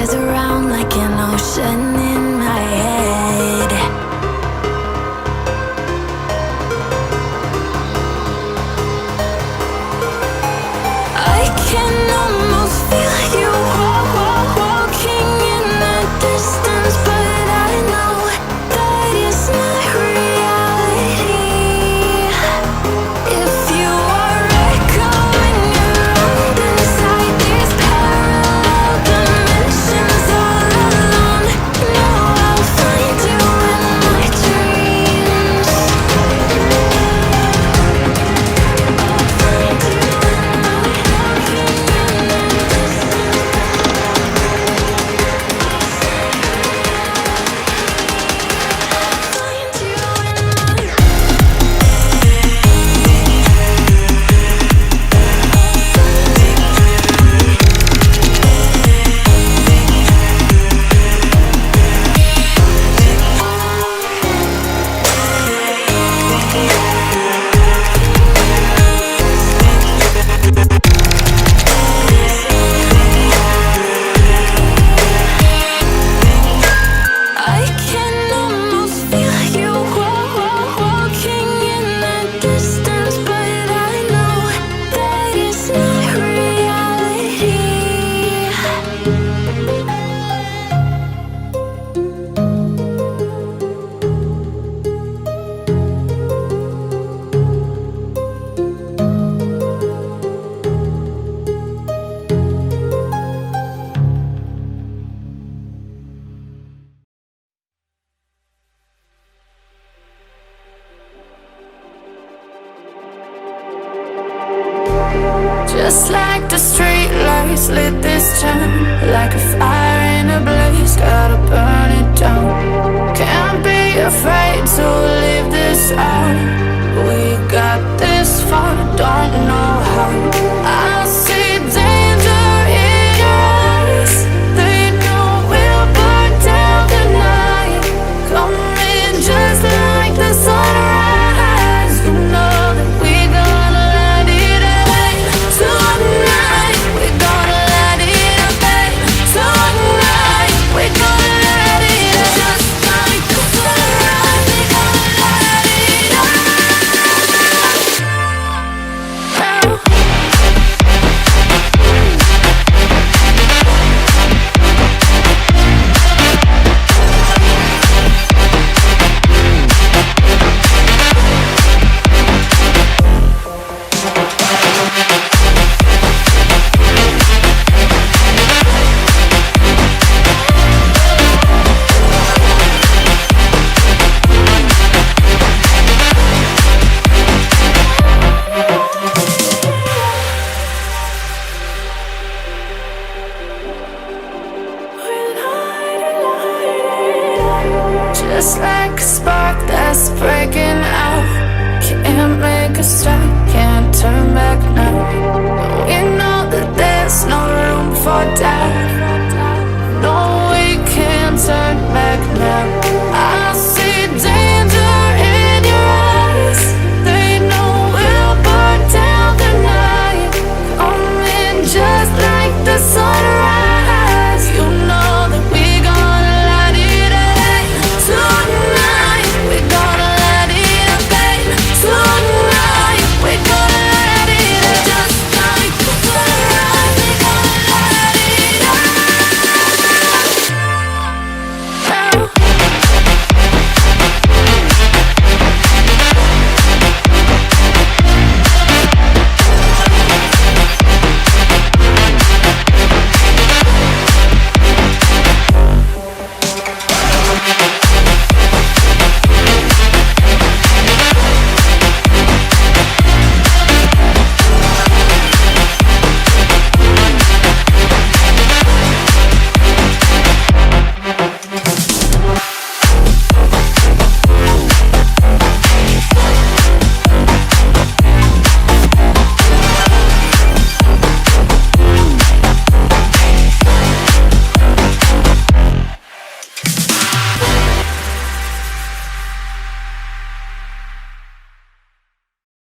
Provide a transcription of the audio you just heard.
rages around like an ocean in my head. I can almost feel you walking in the distance, but I know that it's not reality. If you are echoing around inside these parallel dimensions all alone, know I'll find you in my dreams. I'll find you in my walking in the I can almost feel you walking in the distance, but I know that it's not reality. Just like the street lights lit this town, like a fire in a blaze, gotta burn it down. Can't be afraid to leave this out. We got this far, don't know how. I see danger in your eyes. They know we'll burn down the night. Coming just like the sunrise. You know that we gonna light it up. Tonight, we're gonna light it up, babe. Tonight, we're gonna light it up. Just like the sunrise, we're gonna light it up. Just like a spark that's breaking out. Can't make a stop, can't turn back.